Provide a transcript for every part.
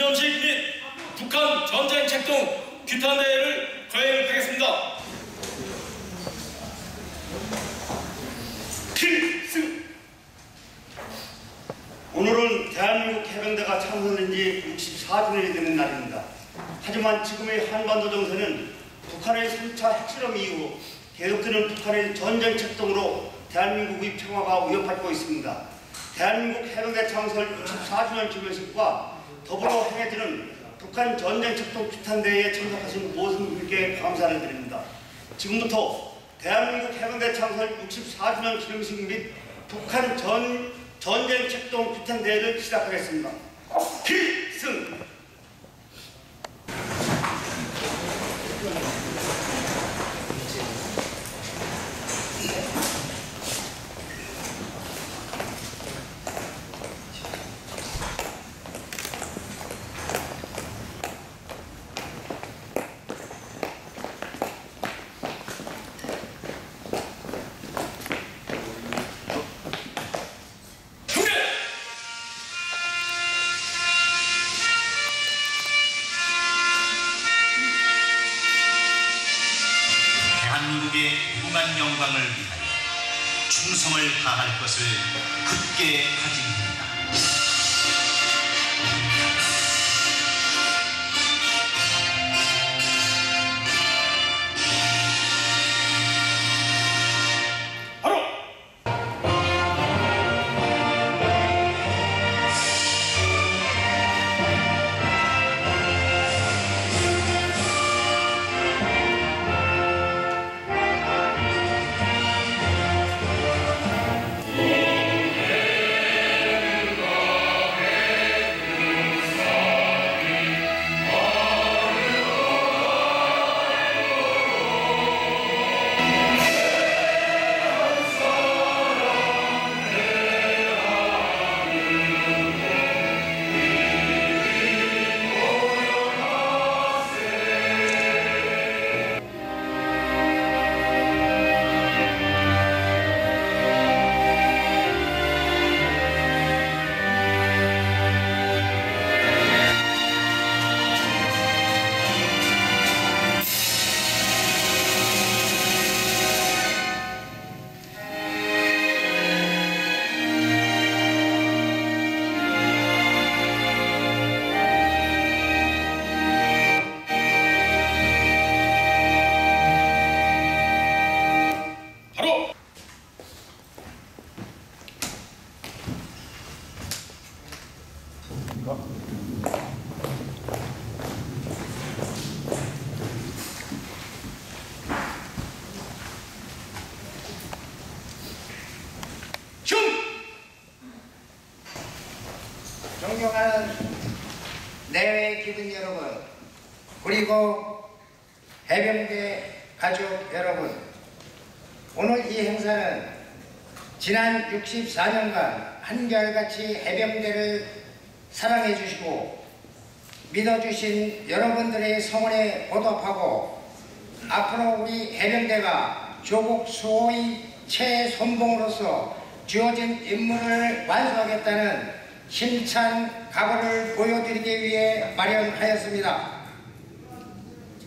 기념식 및 북한 전쟁 책동 규탄대회를 거행하겠습니다. 필승! 오늘은 대한민국 해병대가 창설된 지 64주년이 되는 날입니다. 하지만 지금의 한반도 정세는 북한의 3차 핵실험 이후 계속되는 북한의 전쟁 책동으로 대한민국의 평화가 위협받고 있습니다. 대한민국 해병대 창설 64주년 기념식과 더불어 행해지는 북한 전쟁 책동 규탄대회에 참석하신 모든 분께 감사를 드립니다. 지금부터 대한민국 해병대 창설 64주년 기념식 및 북한 전쟁 책동 규탄대회를 시작하겠습니다. 필승! 대한민국의 무한 영광을 위하여 충성을 다할 것을 굳게 다짐합니다. 존경하는 내외 기분 여러분, 그리고 해병대 가족 여러분, 오늘 이 행사는 지난 64년간 한결같이 해병대를 사랑해 주시고 믿어주신 여러분들의 성원에 보답하고 앞으로 우리 해병대가 조국 수호의 최선봉으로서 주어진 임무를 완수하겠다는 힘찬 각오를 보여드리기 위해 마련하였습니다.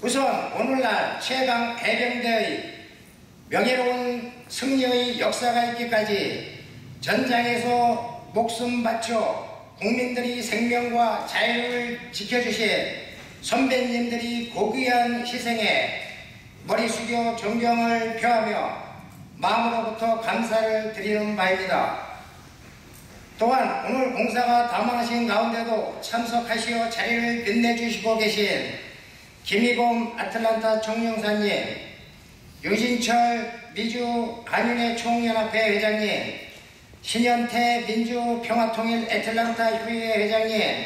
우선 오늘날 최강 해병대의 명예로운 승리의 역사가 있기까지 전장에서 목숨 바쳐 국민들이 생명과 자유를 지켜주신 선배님들이 고귀한 희생에 머리 숙여 존경을 표하며 마음으로부터 감사를 드리는 바입니다. 또한 오늘 공사가 담화하신 가운데도 참석하시어 자리를 빛내주시고 계신 김희범 아틀란타 총영사님, 유진철 미주 한인회 총연합회 회장님, 신현태 민주평화통일 애틀란타 휴의회 회장님,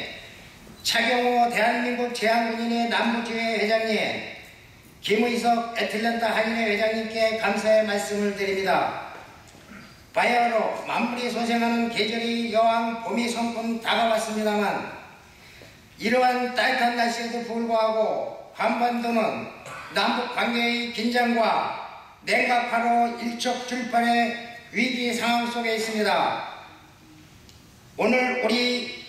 차경호 대한민국 제한군인회 남부지회 회장님, 김의석 애틀란타 한인회 회장님께 감사의 말씀을 드립니다. 바야흐로 만물이 소생하는 계절이 여왕 봄이 성큼 다가왔습니다만 이러한 따뜻한 날씨에도 불구하고 한반도는 남북 관계의 긴장과 냉각화로 일촉즉발의 위기 상황 속에 있습니다. 오늘 우리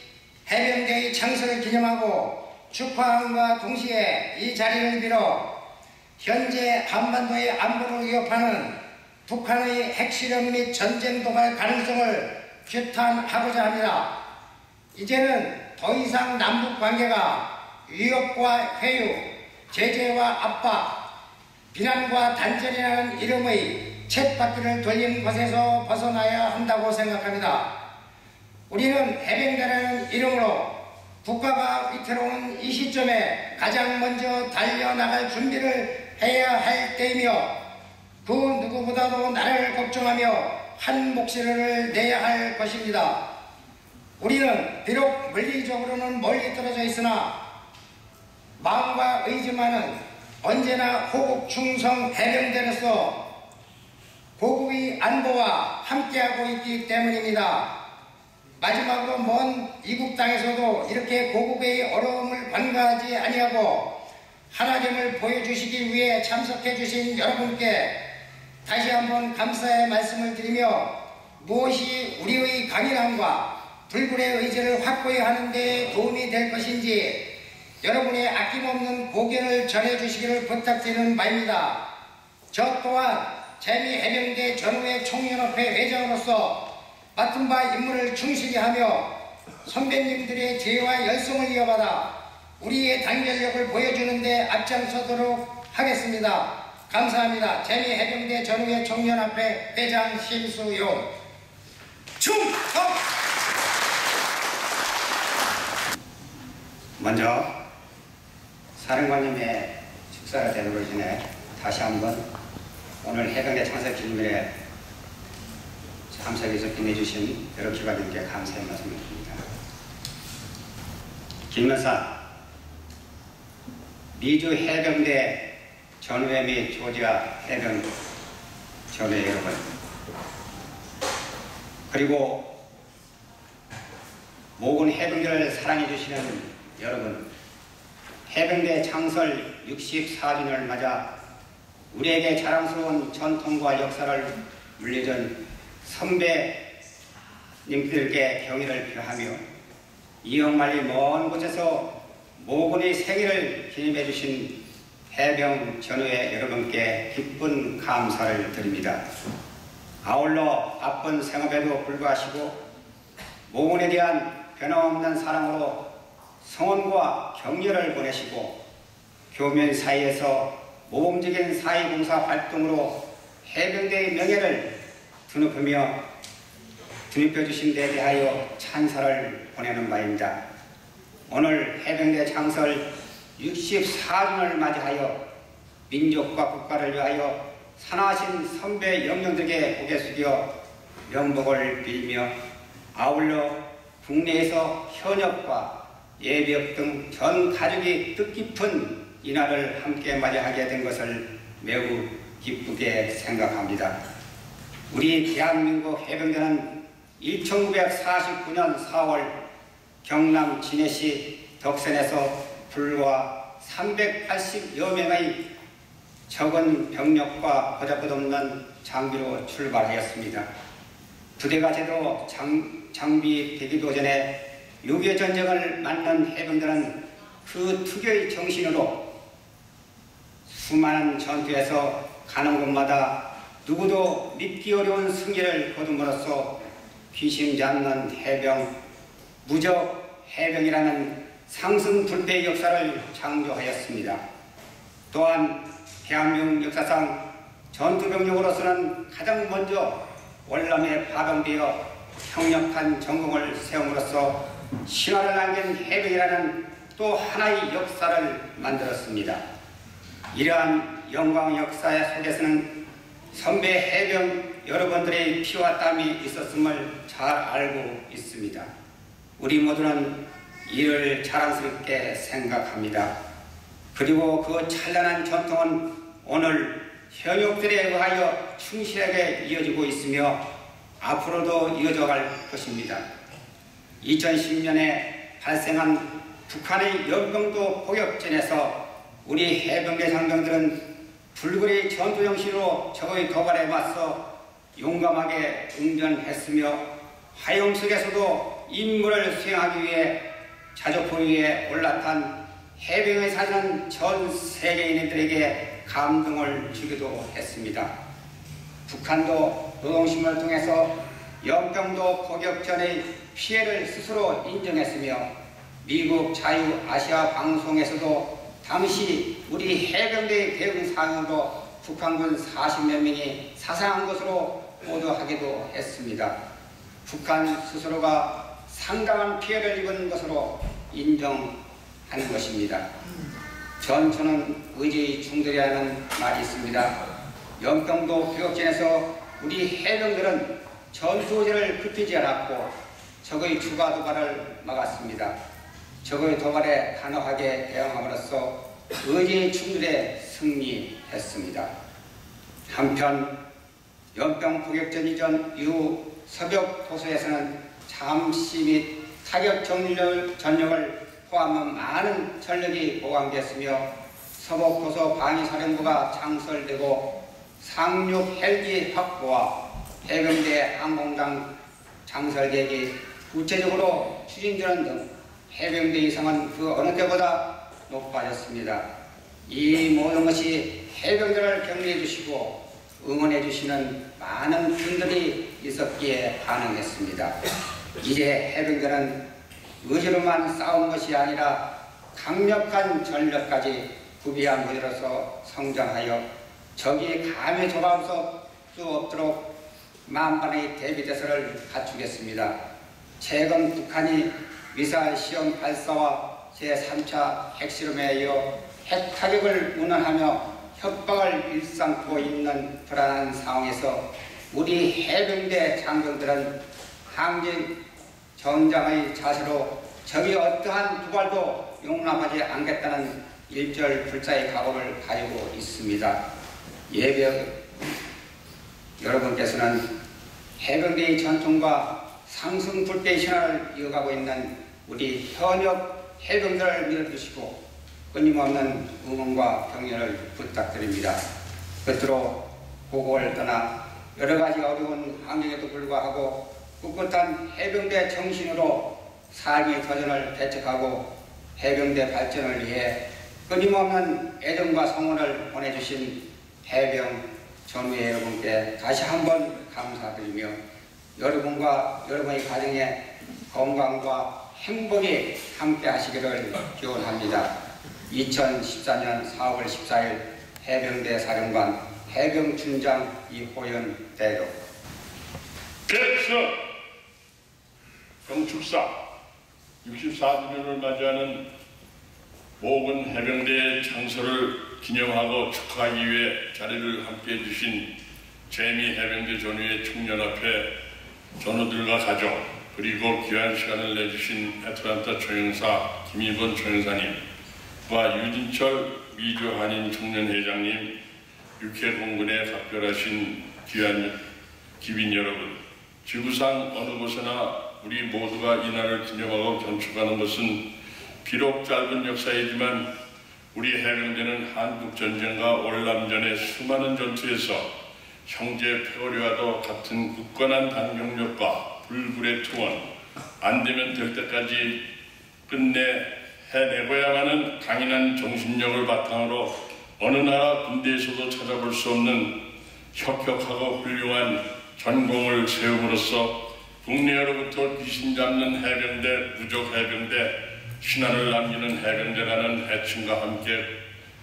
해병대의 창설을 기념하고 축하함과 동시에 이 자리를 빌어 현재 한반도의 안보를 위협하는 북한의 핵실험 및 전쟁 도발 가능성을 규탄하고자 합니다. 이제는 더 이상 남북 관계가 위협과 회유, 제재와 압박, 비난과 단절이라는 이름의 쳇바퀴를 돌린 것에서 벗어나야 한다고 생각합니다. 우리는 해병대라는 이름으로 국가가 위태로운 이 시점에 가장 먼저 달려나갈 준비를 해야 할 때이며 그 누구보다도 나를 걱정하며 한 목소리를 내야 할 것입니다. 우리는 비록 물리적으로는 멀리 떨어져 있으나 마음과 의지만은 언제나 호국 충성 해병대로서 고국의 안보와 함께하고 있기 때문입니다. 마지막으로 먼 이국 땅에서도 이렇게 고국의 어려움을 관가하지 아니하고 하나됨을 보여주시기 위해 참석해 주신 여러분께 다시 한번 감사의 말씀을 드리며 무엇이 우리의 강인함과 불굴의 의지를 확고히 하는 데 도움이 될 것인지 여러분의 아낌없는 고견을 전해주시기를 부탁드리는 바입니다. 저 또한 재미해병대 전후회 총연합회 회장으로서 맡은 바 임무를 충실히 하며 선배님들의 지혜와 열성을 이어받아 우리의 단결력을 보여주는 데 앞장서도록 하겠습니다. 감사합니다. 재미해병대 전후회 총연합회 회장 심수용 충성! 먼저 사령관님의 축사를 되돌리기 전에 다시 한번 오늘 해병대 창설 기념일에 참석해서 빛내주신 여러 기관님께 감사의 말씀을 드립니다. 김문사 미주 해병대 전후회 및 조지아 해병 전후회 여러분, 그리고 모든 해병대를 사랑해 주시는 여러분, 해병대 창설 64주년을 맞아 우리에게 자랑스러운 전통과 역사를 물려준 선배님들께 경의를 표하며 이역만리 먼 곳에서 모군의 생일을 기념해 주신 해병 전후회 여러분께 기쁜 감사를 드립니다. 아울러 바쁜 생업에도 불구하시고 모군에 대한 변함없는 사랑으로 성원과 격려를 보내시고 교면 사이에서 모범적인 사회봉사 활동으로 해병대의 명예를 드높여주신 데 대하여 찬사를 보내는 바입니다. 오늘 해병대 창설 64주년을 맞이하여 민족과 국가를 위하여 산하신 선배 영령들에게 고개 숙여 명복을 빌며 아울러 국내에서 현역과 예비역 등 전 가족이 뜻깊은 이날을 함께 맞이하게 된 것을 매우 기쁘게 생각합니다. 우리 대한민국 해병대는 1949년 4월 경남 진해시 덕선에서 불과 380여 명의 적은 병력과 보잘것없는 장비로 출발하였습니다. 부대가 제대로 장비되기도 전에 6.25 전쟁을 맞는 해병대는 그 특유의 정신으로 수많은 전투에서 가는 곳마다 누구도 믿기 어려운 승리를 거둠으로써 귀심지 않는 해병, 무적 해병이라는 상승불패의 역사를 창조하였습니다. 또한 대한민국 역사상 전투병력으로서는 가장 먼저 월남에 파병되어強力한 전공을 세움으로써 신화를 남긴 해병이라는 또 하나의 역사를 만들었습니다. 이러한 영광 역사 속에서는 선배 해병 여러분들의 피와 땀이 있었음을 잘 알고 있습니다. 우리 모두는 이를 자랑스럽게 생각합니다. 그리고 그 찬란한 전통은 오늘 현역들에 의하여 충실하게 이어지고 있으며 앞으로도 이어져 갈 것입니다. 2010년에 발생한 북한의 연평도 포격전에서 우리 해병대 장병들은 불굴의 전투 정신으로 적의 도발에 맞서 용감하게 응전했으며 화염 속에서도 임무를 수행하기 위해 자주포 위에 올라탄 해병에 사는 전 세계인들에게 감동을 주기도 했습니다. 북한도 노동신문을 통해서 연평도 포격 전의 피해를 스스로 인정했으며 미국 자유아시아 방송에서도 당시 우리 해병대의 대응 상황으로 북한군 40몇 명이 사상한 것으로 보도하기도 했습니다. 북한 스스로가 상당한 피해를 입은 것으로 인정하는 것입니다. 전투는 의지의 충돌이라는 말이 있습니다. 연평도 포격전에서 우리 해병들은 전투 의지를 굽히지 않았고 적의 추가 도발을 막았습니다. 적의 도발에 단호하게 대응함으로써 의지의 충돌에 승리했습니다. 한편 연평 포격전 이전 이후 서벽 도서에서는 잠시 및 타격 전력을 포함한 많은 전력이 보강되었으며 서북 도서 방위사령부가 창설되고 상륙 헬기 확보와 해병대 항공장 장설 계획이 구체적으로 추진되는 등 해병대 이상은 그 어느 때보다 높아졌습니다. 이 모든 것이 해병대를 격려해 주시고 응원해 주시는 많은 분들이 있었기에 가능했습니다. 이제 해병대는 의지로만 싸우는 것이 아니라 강력한 전력까지 구비한 무대로서 성장하여 적이 감히 돌아올 수 없도록 만반의 대비대서를 갖추겠습니다. 최근 북한이 미사일 시험 발사와 제3차 핵실험에 이어 핵타격을 운운하며 협박을 일삼고 있는 불안한 상황에서 우리 해병대 장병들은 항진 정장의 자세로 적이 어떠한 도발도 용납하지 않겠다는 일절불자의 각오를 가지고 있습니다. 예병 여러분께서는 해병대의 전통과 상승불배의 신화를 이어가고 있는 우리 현역 해병들을 믿어주시고 끊임없는 응원과 격려를 부탁드립니다. 끝으로 고국을 떠나 여러가지 어려운 환경에도 불구하고 꿋꿋한 해병대 정신으로 삶의 도전을 개척하고 해병대 발전을 위해 끊임없는 애정과 성원을 보내주신 해병 전우회 여러분께 다시 한번 감사드리며 여러분과 여러분의 가정에 건강과 행복이 함께 하시기를 기원합니다. 2014년 4월 14일 해병대 사령관 해병춘장 이호연 대로 대선 병축사 64주년을 맞이하는 모든 해병대의 창설을 기념하고 축하하기 위해 자리를 함께해 주신 재미 해병대 전우회 총연합회 전우들과 가족 그리고 귀한 시간을 내주신 애틀란타 총영사 김일본 총영사님과 유진철 미주 한인 청년회장님, 육해공군에 각별하신 귀한 기빈 여러분, 지구상 어느 곳에나 우리 모두가 이날을 기념하고 견축하는 것은 비록 짧은 역사이지만 우리 해병대는 한국전쟁과 월남전의 수많은 전투에서 형제 패거리와도 같은 굳건한 단경력과 불굴의 투원, 안되면 될 때까지 끝내 해내고야만은 강인한 정신력을 바탕으로 어느 나라 군대에서도 찾아볼 수 없는 혁혁하고 훌륭한 전공을 세움으로써 국내로부터 귀신 잡는 해병대, 무적 해병대, 신화를 남기는 해병대라는 애칭과 함께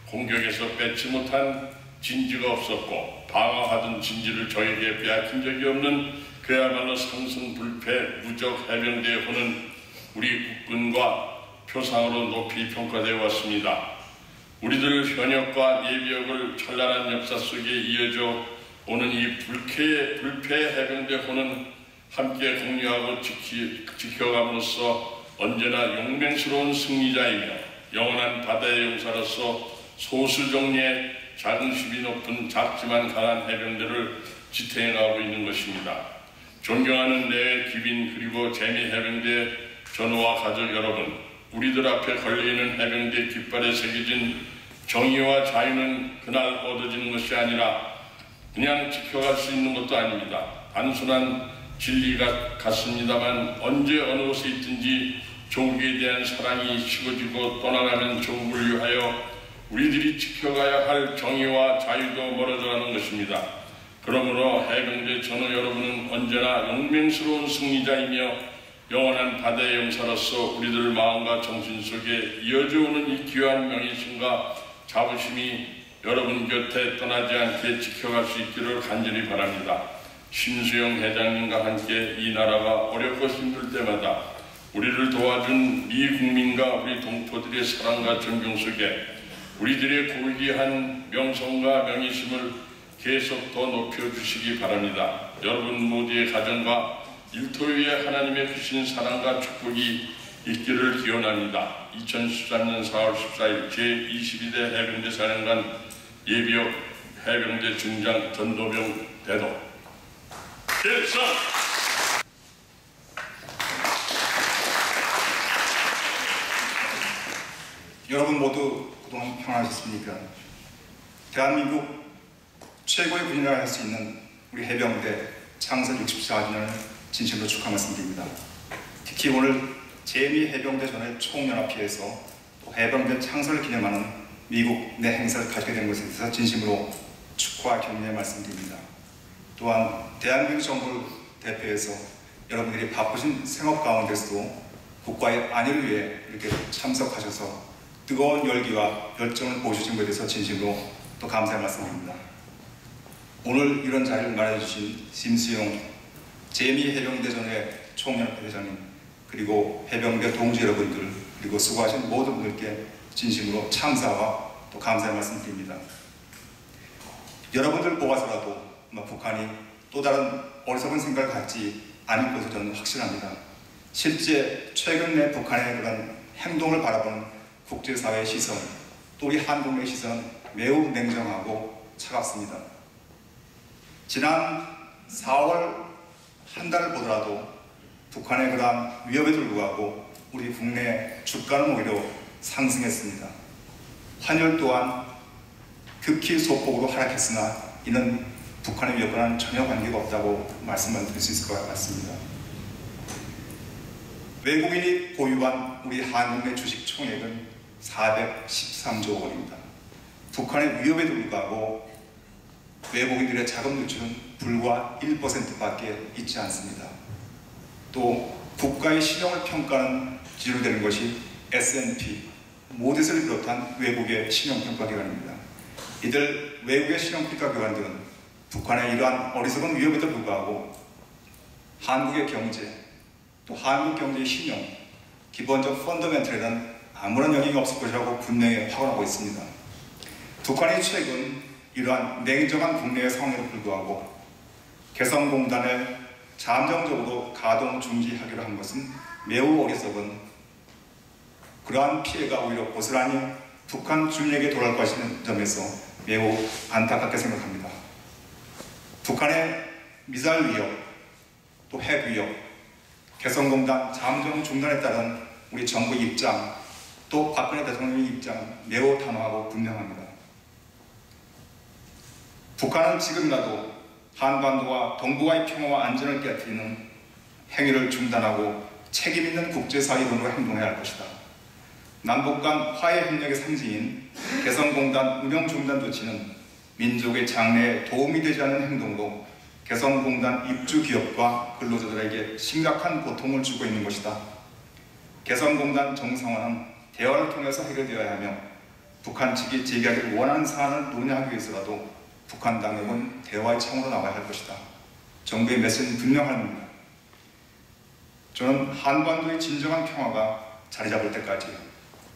공격에서 뺏지 못한 진지가 없었고 방어하던 진지를 저에게 빼앗긴 적이 없는 그야말로 상승불패 무적 해병대의 호는 우리 국군과 표상으로 높이 평가되어 왔습니다. 우리들 현역과 예비역을 찬란한 역사 속에 이어져 오는 이 불패 해병대 호는 함께 공유하고 지켜감으로써 언제나 용맹스러운 승리자이며 영원한 바다의 용사로서 소수정예의 자긍심이 높은 작지만 강한 해병대를 지탱해가고 있는 것입니다. 존경하는 내 기빈 그리고 재미 해병대 전우와 가족 여러분, 우리들 앞에 걸려있는 해병대 깃발에 새겨진 정의와 자유는 그날 얻어지는 것이 아니라 그냥 지켜갈 수 있는 것도 아닙니다. 단순한 진리가 같습니다만 언제 어느 곳에 있든지 조국에 대한 사랑이 식어지고 떠나가는 조국을 위하여 우리들이 지켜가야 할 정의와 자유도 멀어져가는 것입니다. 그러므로 해병대 전우 여러분은 언제나 용맹스러운 승리자이며 영원한 바다의 용사로서 우리들 마음과 정신 속에 이어져오는 이 귀한 명예심과 자부심이 여러분 곁에 떠나지 않게 지켜갈 수 있기를 간절히 바랍니다. 심수영 회장님과 함께 이 나라가 어렵고 힘들 때마다 우리를 도와준 미 국민과 우리 동포들의 사랑과 존경 속에 우리들의 고귀한 명성과 명예심을 계속 더 높여주시기 바랍니다. 여러분 모두의 가정과 일터 위에 하나님의 크신 사랑과 축복이 있기를 기원합니다. 2013년 4월 14일 제22대 해병대 사령관 예비역 해병대 중장 전도병 대도 필성! 여러분 모두 그동안 평안하셨습니까? 대한민국 최고의 군인이라 할 수 있는 우리 해병대 창설 64주년을 진심으로 축하 말씀드립니다. 특히 오늘 제2 해병대 전의 총연합회에서 또 해병대 창설을 기념하는 미국 내 행사를 가지게 된 것에 대해서 진심으로 축하와 격려의 말씀드립니다. 또한 대한민국 정부를 대표해서 여러분들이 바쁘신 생업 가운데서도 국가의 안위를 위해 이렇게 참석하셔서 뜨거운 열기와 열정을 보여주신 것에 대해서 진심으로 또 감사의 말씀드립니다. 오늘 이런 자리를 마련해주신 심수용 제2 해병대 전의 총연합회 회장님, 그리고 해병대 동지 여러분들, 그리고 수고하신 모든 분들께 진심으로 감사와 또 감사의 말씀드립니다. 여러분들 보아서라도 북한이 또 다른 어리석은 생각을 갖지 않을 것으로 저는 확신합니다. 실제 최근 내 북한의 그런 행동을 바라보는 국제사회의 시선, 또 우리 한국의 시선은 매우 냉정하고 차갑습니다. 지난 4월 한 달을 보더라도 북한의 그러한 위협에도 불구하고 우리 국내 주가는 오히려 상승했습니다. 환율 또한 극히 소폭으로 하락했으나 이는 북한의 위협과는 전혀 관계가 없다고 말씀을 드릴 수 있을 것 같습니다. 외국인이 보유한 우리 한국의 주식 총액은 413조 원입니다. 북한의 위협에도 불구하고 외국인들의 자금 유출은 불과 1%밖에 있지 않습니다. 또 국가의 신용을 평가하는 기준이 되는 것이 S&P, 모디스를 비롯한 외국의 신용평가기관입니다. 이들 외국의 신용평가기관들은 북한의 이러한 어리석은 위협에도 불구하고 한국의 경제, 또 한국 경제의 신용, 기본적 펀더멘털에는 아무런 영향이 없을 것이라고 분명히 확언하고 있습니다. 북한이 최근 이러한 냉정한 국내의 상황에도 불구하고 개성공단을 잠정적으로 가동 중지하기로 한 것은 매우 어리석은, 그러한 피해가 오히려 고스란히 북한 주민에게 돌아올 것이라는 점에서 매우 안타깝게 생각합니다. 북한의 미사일 위협, 또 핵 위협, 개성공단 잠정 중단에 따른 우리 정부의 입장, 또 박근혜 대통령의 입장 매우 단호하고 분명합니다. 북한은 지금이라도 한반도와 동북아의 평화와 안전을 깨뜨리는 행위를 중단하고 책임 있는 국제사회론으로 행동해야 할 것이다. 남북 간 화해 협력의 상징인 개성공단 운영 중단 조치는 민족의 장래에 도움이 되지 않는 행동으로 개성공단 입주 기업과 근로자들에게 심각한 고통을 주고 있는 것이다. 개성공단 정상화는 대화를 통해서 해결되어야 하며 북한 측이 제기하기를 원하는 사안을 논의하기 위해서라도 북한 당국은 대화의 창으로 나와야 할 것이다. 정부의 메시지는 분명합니다. 저는 한반도의 진정한 평화가 자리 잡을 때까지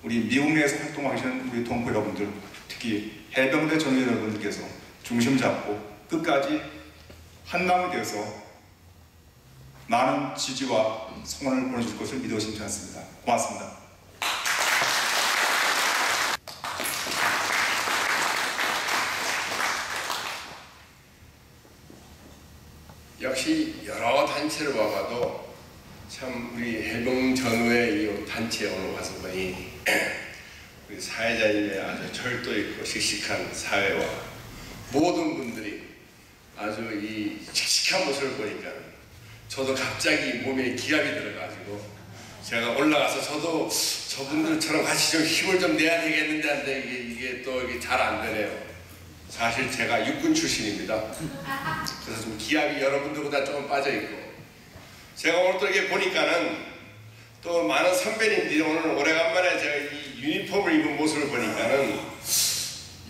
우리 미국 내에서 활동하고 계시는 우리 동포 여러분들, 특히 해병대 전우 여러분들께서 중심 잡고 끝까지 한마음이 되어서 많은 지지와 성원을 보내줄 것을 믿어 의심치 않습니다. 고맙습니다. 역시 여러 단체를 와봐도 참 우리 해병 전후의 이 단체에 오늘 와서 보니 우리 사회자님의 아주 절도 있고 씩씩한 사회와 모든 분들이 아주 이 씩씩한 모습을 보니까 저도 갑자기 몸에 기압이 들어가지고 제가 올라가서 저도 저분들처럼 같이 좀 힘을 좀 내야 되겠는데 한데 이게 또 이게 잘 안 되네요. 사실 제가 육군 출신입니다. 그래서 좀 기압이 여러분들보다 조금 빠져 있고, 제가 오늘 또 이게 보니까는 또 많은 선배님들이 오늘 오래간만에 제가 이 유니폼을 입은 모습을 보니까는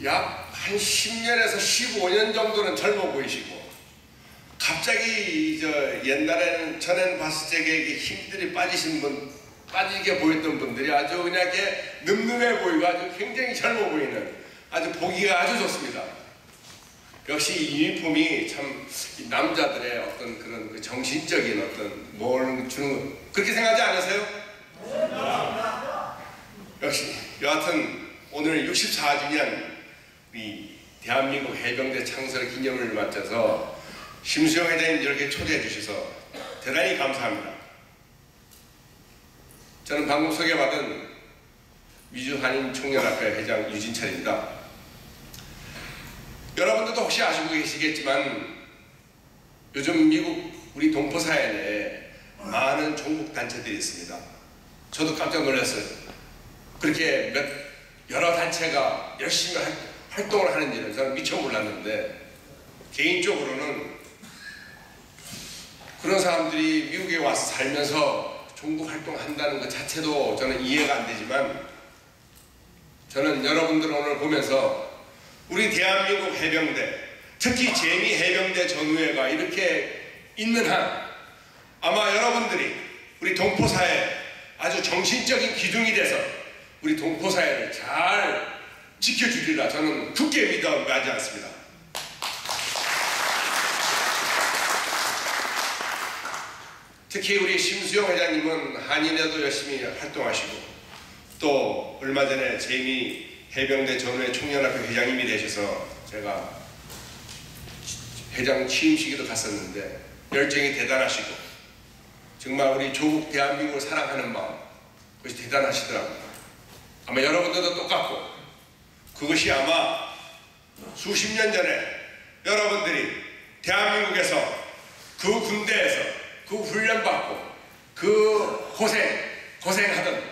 약 한 10년에서 15년 정도는 젊어 보이시고, 갑자기 옛날에는 전에는 봤을 때 힘들이 빠지게 보였던 분들이 아주 그냥 이렇게 늠름해 보이고 아주 굉장히 젊어 보이는, 아주 보기가 아주 좋습니다. 역시 이 유니폼이 참 남자들의 어떤 그런 그 정신적인 어떤 뭘 주는 거, 그렇게 생각하지 않으세요? 역시 여하튼 오늘 64주년 이 대한민국 해병대 창설 기념을 맞춰서 심수영 회장님 이렇게 초대해 주셔서 대단히 감사합니다. 저는 방금 소개받은 미주한인총연합회 회장 유진철입니다. 여러분들도 혹시 아시고 계시겠지만 요즘 미국 우리 동포 사회 내에 많은 종북 단체들이 있습니다. 저도 깜짝 놀랐어요. 그렇게 여러 단체가 열심히 활동을 하는 일은 저는 미처 몰랐는데, 개인적으로는 그런 사람들이 미국에 와서 살면서 종북 활동한다는 것 자체도 저는 이해가 안 되지만, 저는 여러분들 오늘 보면서 우리 대한민국 해병대, 특히 제미 해병대 전우회가 이렇게 있는 한 아마 여러분들이 우리 동포사회 아주 정신적인 기둥이 돼서 우리 동포사회를 잘 지켜주리라 저는 굳게 믿어가지 않습니다. 특히 우리 심수영 회장님은 한인에도 열심히 활동하시고, 또 얼마 전에 제미 해병대 전후회 총연합회 회장님이 되셔서 제가 회장 취임식에도 갔었는데 열정이 대단하시고, 정말 우리 조국 대한민국을 사랑하는 마음, 그것이 대단하시더라고요. 아마 여러분들도 똑같고, 그것이 아마 수십 년 전에 여러분들이 대한민국에서 그 군대에서 그 훈련받고 그 고생하던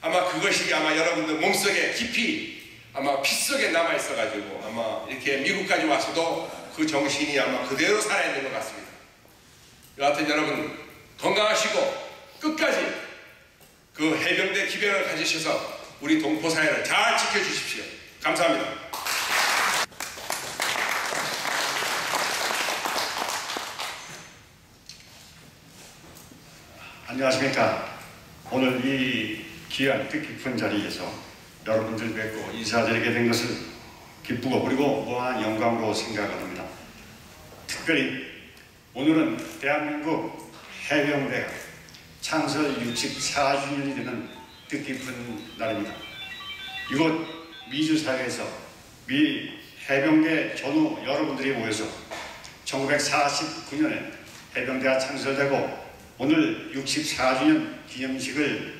아마 그것이 아마 여러분들 몸속에 깊이 아마 피 속에 남아있어가지고 아마 이렇게 미국까지 와서도 그 정신이 아마 그대로 살아있는 것 같습니다. 여하튼 여러분 건강하시고 끝까지 그 해병대 기별을 가지셔서 우리 동포사회를 잘 지켜주십시오. 감사합니다. 안녕하십니까. 오늘 이 귀한 뜻깊은 자리에서 여러분들 뵙고 인사드리게 된 것을 기쁘고 그리고 무한한 영광으로 생각을 합니다. 특별히 오늘은 대한민국 해병대가 창설 64주년이 되는 뜻깊은 날입니다. 이곳 미주사회에서 미 해병대 전후 여러분들이 모여서 1949년에 해병대가 창설되고 오늘 64주년 기념식을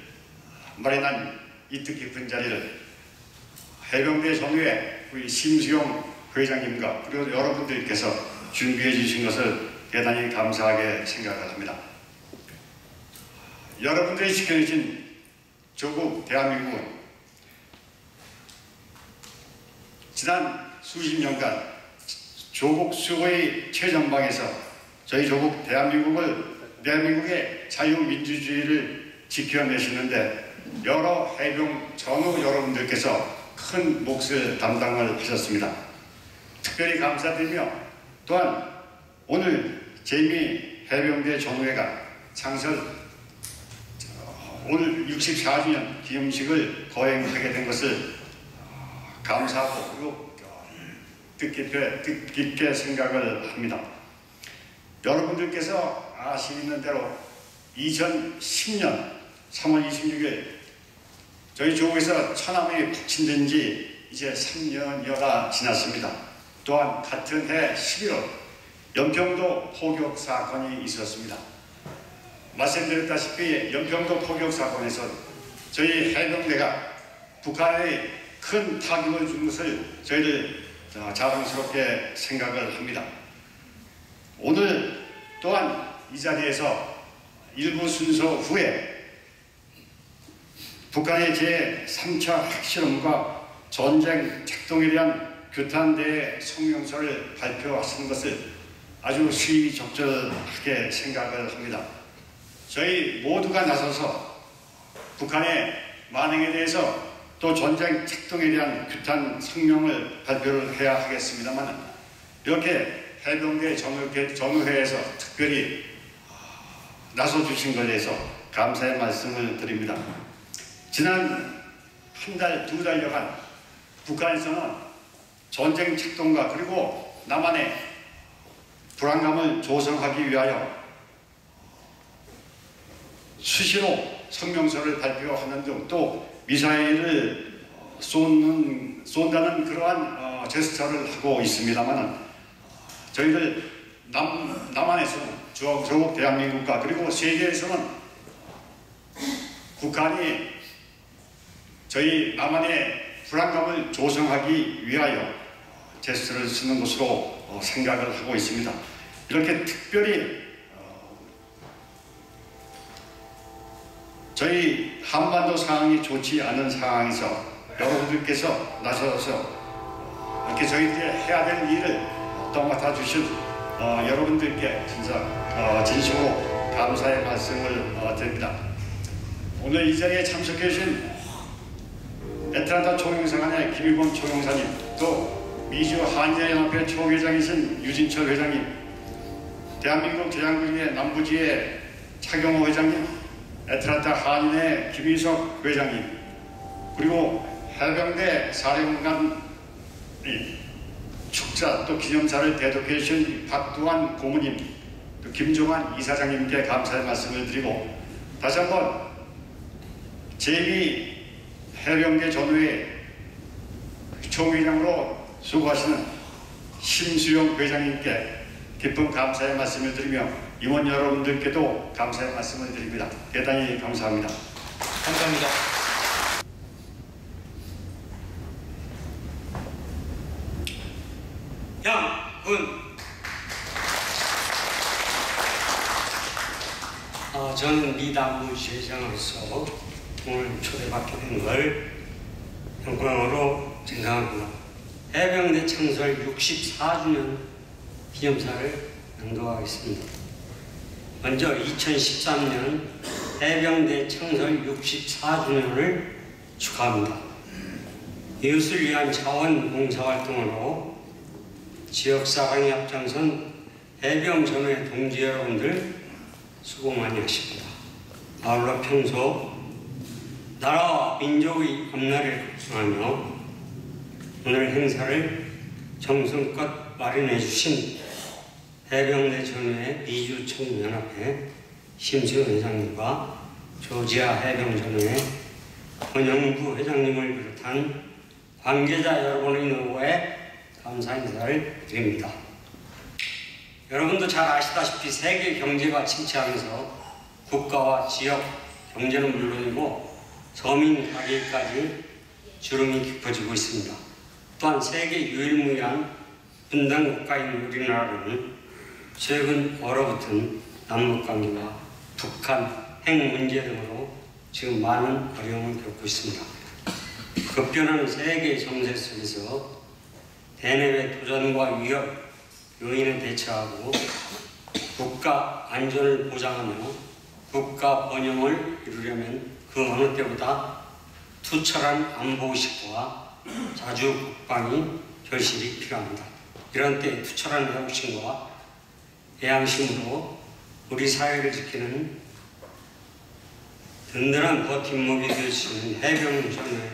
마련한 이 뜻깊은 자리를 해병대 전후의 우리 심수영 회장님과 그리고 여러분들께서 준비해 주신 것을 대단히 감사하게 생각을 합니다. 여러분들이 지켜주신 조국 대한민국은 지난 수십 년간 조국 수호의 최전방에서 저희 조국 대한민국의 자유민주주의를 지켜내시는데 여러 해병 전후 여러분들께서 큰 몫을 담당을 하셨습니다. 특별히 감사드리며 또한 오늘 제미 해병대 전후회가 창설 오늘 64주년 기념식을 거행하게 된 것을 감사하고 그리고 뜻깊게 생각을 합니다. 여러분들께서 아시는 대로 2010년 3월 26일 저희 조국에서 천안함이 북침된 지 이제 3년여가 지났습니다. 또한 같은 해 11월 연평도 포격 사건이 있었습니다. 말씀드렸다시피 연평도 포격 사건에서 저희 해병대가 북한에 큰 타격을 준 것을 저희들 자랑스럽게 생각을 합니다. 오늘 또한 이 자리에서 일부 순서 후에 북한의 제3차 핵실험과 전쟁 책동에 대한 규탄대회 성명서를 발표하시는 것을 아주 시의적절하게 생각을 합니다. 저희 모두가 나서서 북한의 만행에 대해서 또 전쟁 책동에 대한 규탄 성명을 발표를 해야 하겠습니다만, 이렇게 해병대 전우회에서 특별히 나서주신 것에 대해서 감사의 말씀을 드립니다. 지난 한 달, 두 달여간 북한에서는 전쟁 책동과 그리고 남한의 불안감을 조성하기 위하여 수시로 성명서를 발표하는 등 또 미사일을 쏜다는 그러한 제스처를 하고 있습니다만, 저희들 남한에서는 조국 대한민국과 그리고 세계에서는 북한이 저희 남한의 불안감을 조성하기 위하여 제스처를 쓰는 것으로 생각을 하고 있습니다. 이렇게 특별히 저희 한반도 상황이 좋지 않은 상황에서 여러분들께서 나서서 이렇게 저희들이 해야 될 일을 떠맡아 주신 여러분들께 진짜 진심으로 감사의 말씀을 드립니다. 오늘 이 자리에 참석해 주신 애틀란타 총영사관의 김일범 총영사님, 또 미주 한일연합회 총회장이신 유진철 회장님, 대한민국 대장군의 남부지회 차경호 회장님, 애틀란타 한인회 김희석 회장님, 그리고 해병대 사령관 축사 또 기념사를 대독해 주신 박두환 고모님, 또 김종환 이사장님께 감사의 말씀을 드리고, 다시 한번 제2 해병대 전우회 총회장으로 수고하시는 심수영 회장님께 깊은 감사의 말씀을 드리며 임원 여러분들께도 감사의 말씀을 드립니다. 대단히 감사합니다. 감사합니다. 양훈. 저는 미담부 지회장으로서 오늘 초대받게 된 걸 영광으로 생각합니다. 해병대 창설 64주년 기념사를 낭독하겠습니다. 먼저 2013년 해병대 창설 64주년을 축하합니다. 이웃을 위한 자원봉사활동으로 지역사랑에 앞장선 해병 전우회 동지 여러분들 수고 많이 하십니다. 아울러 평소 나라와 민족의 앞날을 걱정하며 오늘 행사를 정성껏 마련해 주신 해병대 전우회 미주총연합회 심수영 회장님과 조지아 해병전우회 권영부 회장님을 비롯한 관계자 여러분의 노고에 감사 인사를 드립니다. 여러분도 잘 아시다시피 세계 경제가 침체하면서 국가와 지역 경제는 물론이고 서민 가계까지 주름이 깊어지고 있습니다. 또한 세계 유일무이한 분단 국가인 우리나라는 최근 얼어붙은 남북관계와 북한 핵 문제 등으로 지금 많은 어려움을 겪고 있습니다. 급변하는 세계 정세 속에서 대내외 도전과 위협 요인에 대처하고 국가 안전을 보장하며 국가 번영을 이루려면 그 어느 때보다 투철한 안보의식과 자주 국방이 결실이 필요합니다. 이런 때 투철한 애국심과 애양심으로 우리 사회를 지키는 든든한 버팀목이 되어주시는 해병전우회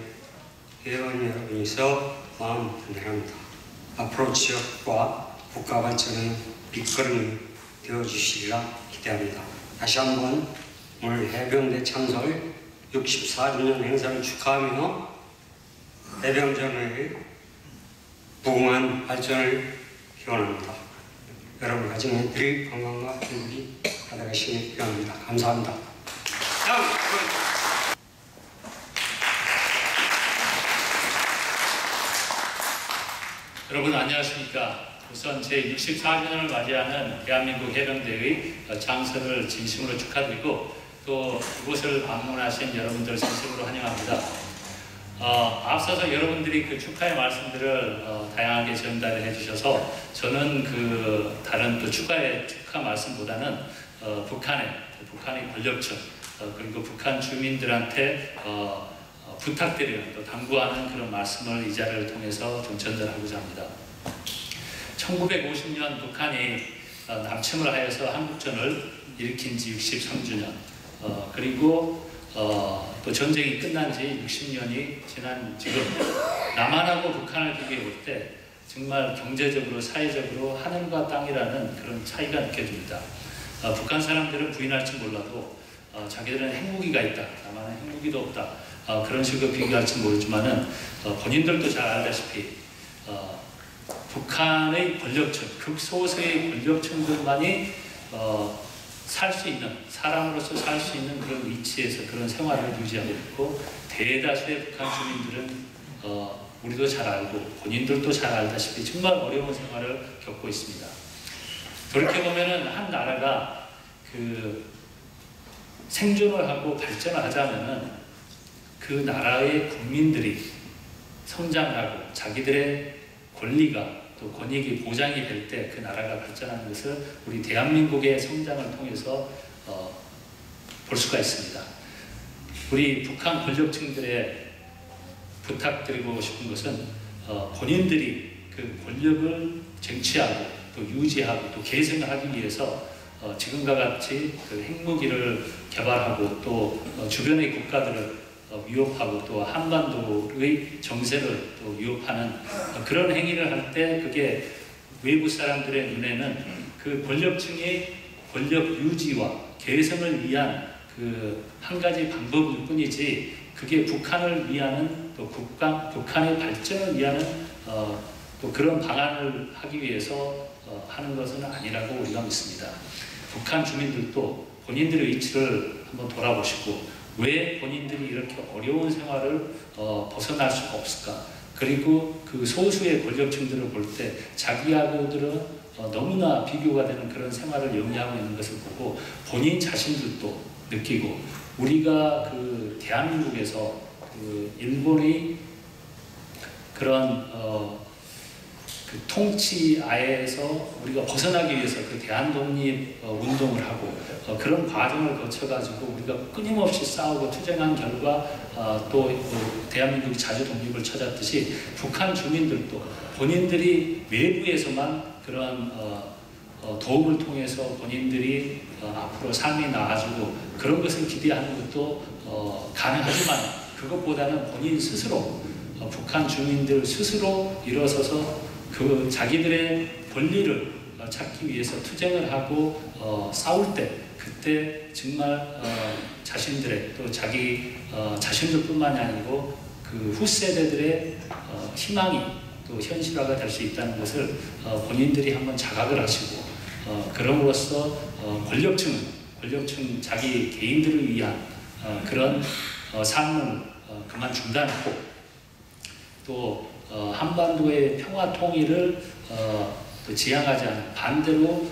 회원 여러분이서 마음 든든합니다. 앞으로 지역과 국가 발전의 밑거름이 되어주시리라 기대합니다. 다시 한번 오늘 해병대 창설 64주년 행사를 축하하며 해병전우회의 무궁한 발전을 기원합니다. 여러분 가정의 건강과 행복이 가득하시길 기원합니다. 감사합니다. 여러분 안녕하십니까. 우선 제64주년을 맞이하는 대한민국 해병대의 창설을 진심으로 축하드리고 또 이곳을 방문하신 여러분들 진심으로 환영합니다. 앞서서 여러분들이 그 축하의 말씀들을 다양하게 전달을 해주셔서 저는 그 다른 또 축하 말씀보다는 북한의 권력층 그리고 북한 주민들한테 부탁드리는 또 당부하는 그런 말씀을 이 자리를 통해서 좀 전달하고자 합니다. 1950년 북한이 남침을 하여서 한국전을 일으킨 지 63주년 그리고 또 전쟁이 끝난 지 60년이 지난 지금 남한하고 북한을 비교해 볼 때 정말 경제적으로 사회적으로 하늘과 땅이라는 그런 차이가 느껴집니다. 북한 사람들은 부인할지 몰라도 자기들은 핵무기가 있다, 남한은 핵무기도 없다 그런 식으로 비교할지 모르지만은 본인들도 잘 알다시피 북한의 권력층, 극소수의 권력층들만이 살 수 있는, 사람으로서 살 수 있는 그런 위치에서 그런 생활을 유지하고 있고 대다수의 북한 주민들은 우리도 잘 알고 본인들도 잘 알다시피 정말 어려운 생활을 겪고 있습니다. 돌이켜보면은 한 나라가 그 생존을 하고 발전을 하자면은 그 나라의 국민들이 성장하고 자기들의 권리가 또 권익이 보장이 될 때 그 나라가 발전하는 것을 우리 대한민국의 성장을 통해서 볼 수가 있습니다. 우리 북한 권력층들의 부탁드리고 싶은 것은 본인들이 그 권력을 쟁취하고 또 유지하고 또 계승을 하기 위해서 지금과 같이 그 핵무기를 개발하고 또 주변의 국가들을 위협하고 또 한반도의 정세를 또 위협하는 그런 행위를 할 때 그게 외부 사람들의 눈에는 그 권력층의 권력 유지와 계승을 위한 그 한 가지 방법일 뿐이지 그게 북한을 위하는 또 북한의 발전을 위하는 또 그런 방안을 하기 위해서 하는 것은 아니라고 우리가 믿습니다. 북한 주민들도 본인들의 위치를 한번 돌아보시고 왜 본인들이 이렇게 어려운 생활을 벗어날 수가 없을까? 그리고 그 소수의 권력층들을 볼 때 자기하고들은 너무나 비교가 되는 그런 생활을 영위하고 있는 것을 보고 본인 자신들도 느끼고 우리가 그 대한민국에서 그 일본의 그런 그 통치 아래에서 우리가 벗어나기 위해서 그 대한독립 운동을 하고 그런 과정을 거쳐가지고 우리가 끊임없이 싸우고 투쟁한 결과 또 대한민국이 자주 독립을 찾았듯이 북한 주민들도 본인들이 외부에서만 그런 도움을 통해서 본인들이 앞으로 삶이 나아지고 그런 것을 기대하는 것도 가능하지만 그것보다는 본인 스스로 북한 주민들 스스로 일어서서 그 자기들의 권리를 찾기 위해서 투쟁을 하고 싸울 때 그때 정말 자신들의 또 자기 자신들뿐만이 아니고 그 후세대들의 희망이 또 현실화가 될 수 있다는 것을 본인들이 한번 자각을 하시고 그럼으로써 권력층 자기 개인들을 위한 그런 삶을 그만 중단하고 또 한반도의 평화 통일을 또 지향하지 않은 반대로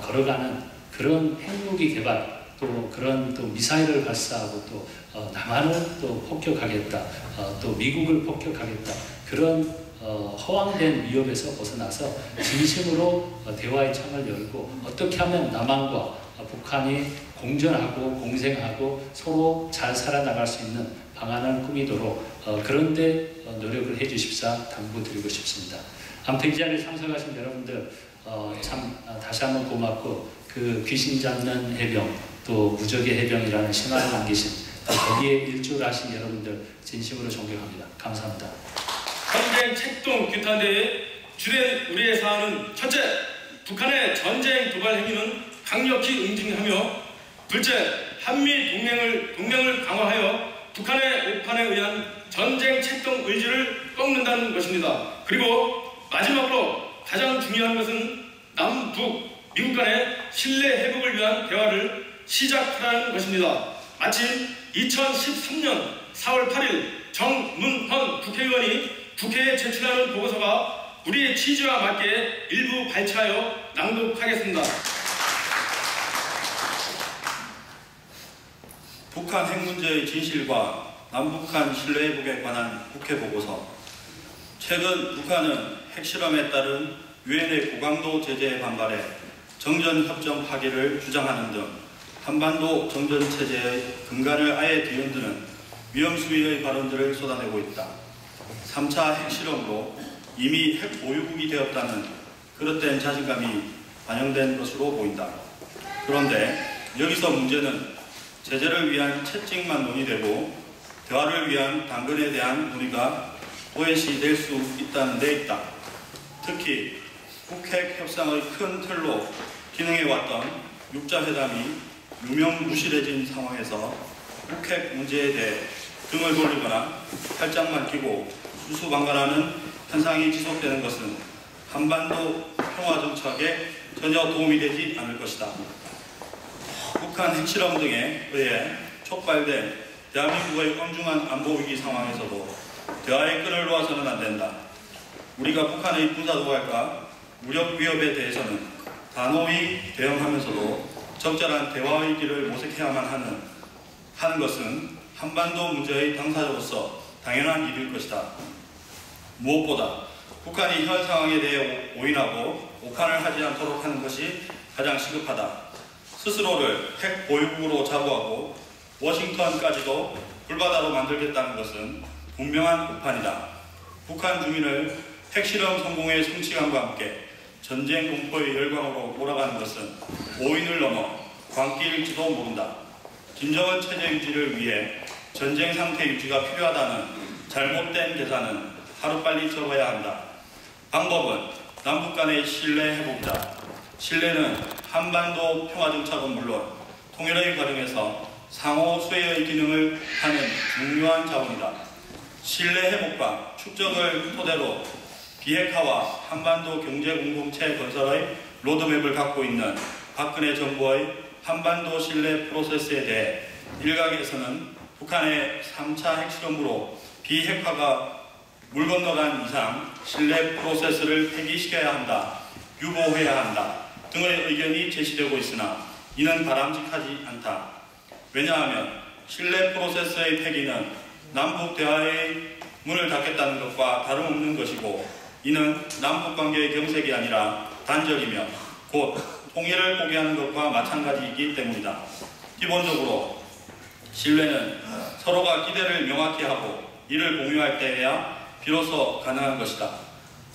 걸어가는 그런 핵무기 개발 또 그런 또 미사일을 발사하고 또 남한을 또 폭격하겠다 또 미국을 폭격하겠다 그런 허황된 위협에서 벗어나서 진심으로 대화의 창을 열고 어떻게 하면 남한과 북한이 공존하고 공생하고 서로 잘 살아나갈 수 있는 방안을 꾸미도록 그런데 노력을 해주십사 당부드리고 싶습니다. 아무튼 이 자리에 참석하신 여러분들 참 다시 한번 고맙고 그 귀신 잡는 해병 또 무적의 해병이라는 신화를 남기신 거기에 일조하신 여러분들 진심으로 존경합니다. 감사합니다. 전쟁 책동 규탄대에 주된 우리의 사안은 첫째, 북한의 전쟁 도발 행위는 강력히 응징하며 둘째, 한미 동맹을 강화하여 북한의 오판에 의한 전쟁 책동 의지를 꺾는다는 것입니다. 그리고 마지막으로 가장 중요한 것은 남북, 미국 간의 신뢰 회복을 위한 대화를 시작하라는 것입니다. 마침 2013년 4월 8일 정문헌 국회의원이 국회에 제출하는 보고서가 우리의 취지와 맞게 일부 발췌하여 낭독하겠습니다. 북한 핵 문제의 진실과 남북한 신뢰 회복에 관한 국회 보고서. 최근 북한은 핵실험에 따른 유엔의 고강도 제재에 반발해 정전협정 파기를 주장하는 등 한반도 정전체제의 근간을 아예 뒤흔드는 위험수위의 발언들을 쏟아내고 있다. 3차 핵실험으로 이미 핵 보유국이 되었다는 그릇된 자신감이 반영된 것으로 보인다. 그런데 여기서 문제는 제재를 위한 채찍만 논의되고 대화를 위한 당근에 대한 논의가 도외시 될 수 있다는 데 있다. 특히 북핵 협상의 큰 틀로 기능해왔던 육자회담이 유명무실해진 상황에서 북핵 문제에 대해 등을 돌리거나 팔짱만 끼고 수수방관하는 현상이 지속되는 것은 한반도 평화정착에 전혀 도움이 되지 않을 것이다. 북한 핵실험 등에 의해 촉발된 대한민국의 엄중한 안보위기 상황에서도 대화의 끈을 놓아서는 안 된다. 우리가 북한의 군사도발과 무력 위협에 대해서는 단호히 대응하면서도 적절한 대화의 길을 모색해야만 하는 것은 한반도 문제의 당사자로서 당연한 일일 것이다. 무엇보다 북한이 현 상황에 대해 오인하고 오판을 하지 않도록 하는 것이 가장 시급하다. 스스로를 핵 보유국으로 자부하고 워싱턴까지도 불바다로 만들겠다는 것은 분명한 오판이다. 북한 주민을 핵실험 성공의 성취감과 함께 전쟁 공포의 열광으로 몰아가는 것은 오인을 넘어 광기일지도 모른다. 김정은 체제 유지를 위해 전쟁 상태 유지가 필요하다는 잘못된 계산은 하루빨리 접어야 한다. 방법은 남북 간의 신뢰 회복자. 신뢰는 한반도 평화정착은 물론 통일의 과정에서 상호 수혜의 기능을 하는 중요한 자원이다. 신뢰 회복과 축적을 토대로 비핵화와 한반도 경제공동체 건설의 로드맵을 갖고 있는 박근혜 정부의 한반도 신뢰 프로세스에 대해 일각에서는 북한의 3차 핵실험으로 비핵화가 물 건너간 이상 신뢰 프로세스를 폐기시켜야 한다, 유보해야 한다 등의 의견이 제시되고 있으나 이는 바람직하지 않다. 왜냐하면 신뢰 프로세스의 폐기는 남북 대화의 문을 닫겠다는 것과 다름없는 것이고 이는 남북관계의 경색이 아니라 단절이며 곧 통일을 포기하는 것과 마찬가지이기 때문이다. 기본적으로 신뢰는 서로가 기대를 명확히 하고 이를 공유할 때에야 비로소 가능한 것이다.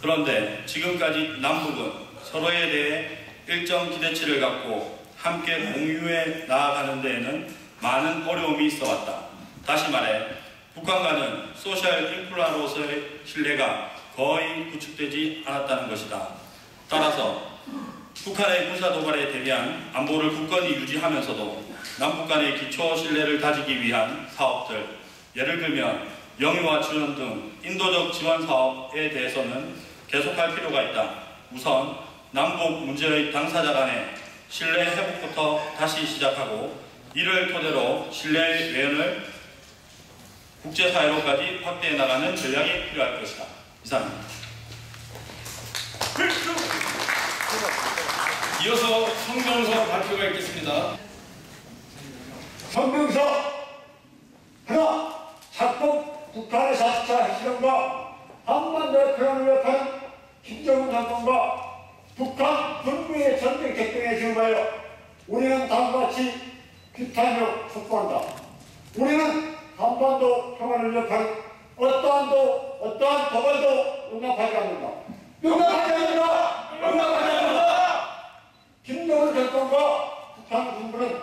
그런데 지금까지 남북은 서로에 대해 일정 기대치를 갖고 함께 공유해 나아가는 데에는 많은 어려움이 있어왔다. 다시 말해 북한과는 소셜 인플라로서의 신뢰가 거의 구축되지 않았다는 것이다. 따라서 북한의 군사도발에 대비한 안보를 굳건히 유지하면서도 남북 간의 기초 신뢰를 다지기 위한 사업들, 예를 들면 영유아 지원 등 인도적 지원 사업에 대해서는 계속할 필요가 있다. 우선 남북 문제의 당사자 간의 신뢰 회복부터 다시 시작하고 이를 토대로 신뢰의 외연을 국제사회로까지 확대해 나가는 전략이 필요할 것이다. 이상입니다. 이어서 성명서 발표가 있겠습니다. 성명서 하나, 착복 북한의 4차 핵실험과 한반도의 평화를 위협하는 김정은 정권과 북한 군부의 전쟁 격동에 지음하여 우리는 다음과 같이 규탄하며 촉구한다. 우리는 한반도 평화를 위협하는 어떠한 도발도 용납하지 않는다. 용납하지 않는다. 용납하지 않는다. 김정은 정권과 북한 군부는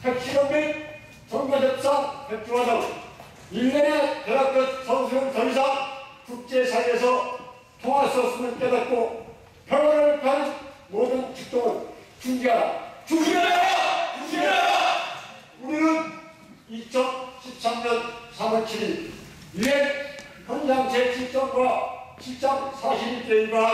핵실험 및 정거협상 핵주화 등 일련의 벼락끝 선수는 더 이상 국제사회에서 통할 수 없음을 깨닫고 평화를 가는 모든 축동을 중지하라. 중지하라! 중지하라! 우리는 2013년 3월 7일 유엔 현장 제7점과 7점 41조에 위반한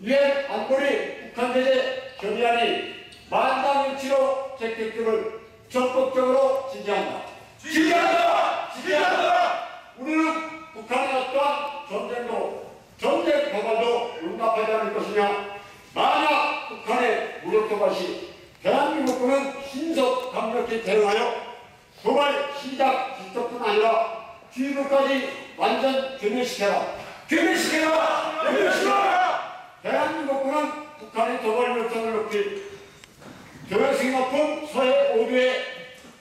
유엔 안보리 북한 제재 결의안이 만장일치로 채택됨을 적극적으로 지지한다. 지지한다! 지지한다! 우리는 북한의 어떠한 전쟁도 전쟁 도발도 용납하지 않을 것이냐. 만약 북한의 무력 도발시 대한민국군은 신속 강력히 대응하여 도발 시작 직접뿐 아니라 귀국까지 완전 규명시켜라. 규명시켜라! 규명시켜라! 대한민국군은 북한의 도발 역량을 높이 교역성이 높은 서해 5도의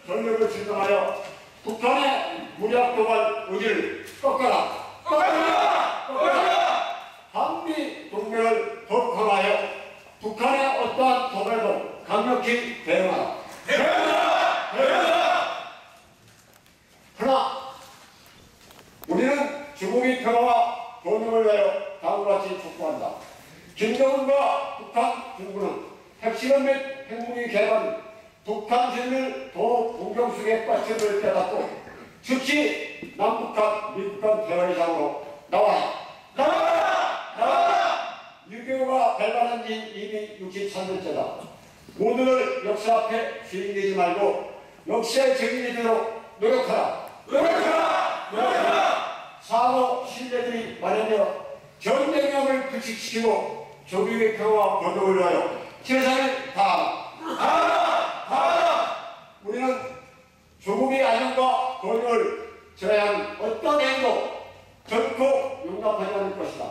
전력을 진정하여 북한의 무력 도발 의지를 꺾어라! 꺾어라! 꺾어라! 한미 동맹을 더욱 강화하여 북한의 어떠한 도발도 강력히 대응하라! 대응하라! 대응하라! 그러나 우리는 주국의 평화와 번영을 위하여 다음과 같이 촉구한다. 김정은과 북한 정부는 핵실험 및 핵무기 개발, 북한 진을 더 공경 속에 빠짐을 깨닫고 즉시 남북한, 미북한 대화의 장으로 나와라! 나와라! 나와라! 6.25가 발발한 지 이미 63년째다. 모두들 역사 앞에 주인되지 말고 역사의 적이 되도록 노력하라! 노력하라! 노력하라! 상호 신뢰들이 마련되어 전쟁력을 불식시키고 조국의 평화와 번영을 위하여 최선을 다하라! 다하라! 다하라! 우리는 조국의 안녕과 번영을 저해하는 어떤 행도 결코 용납하지 않을 것이다.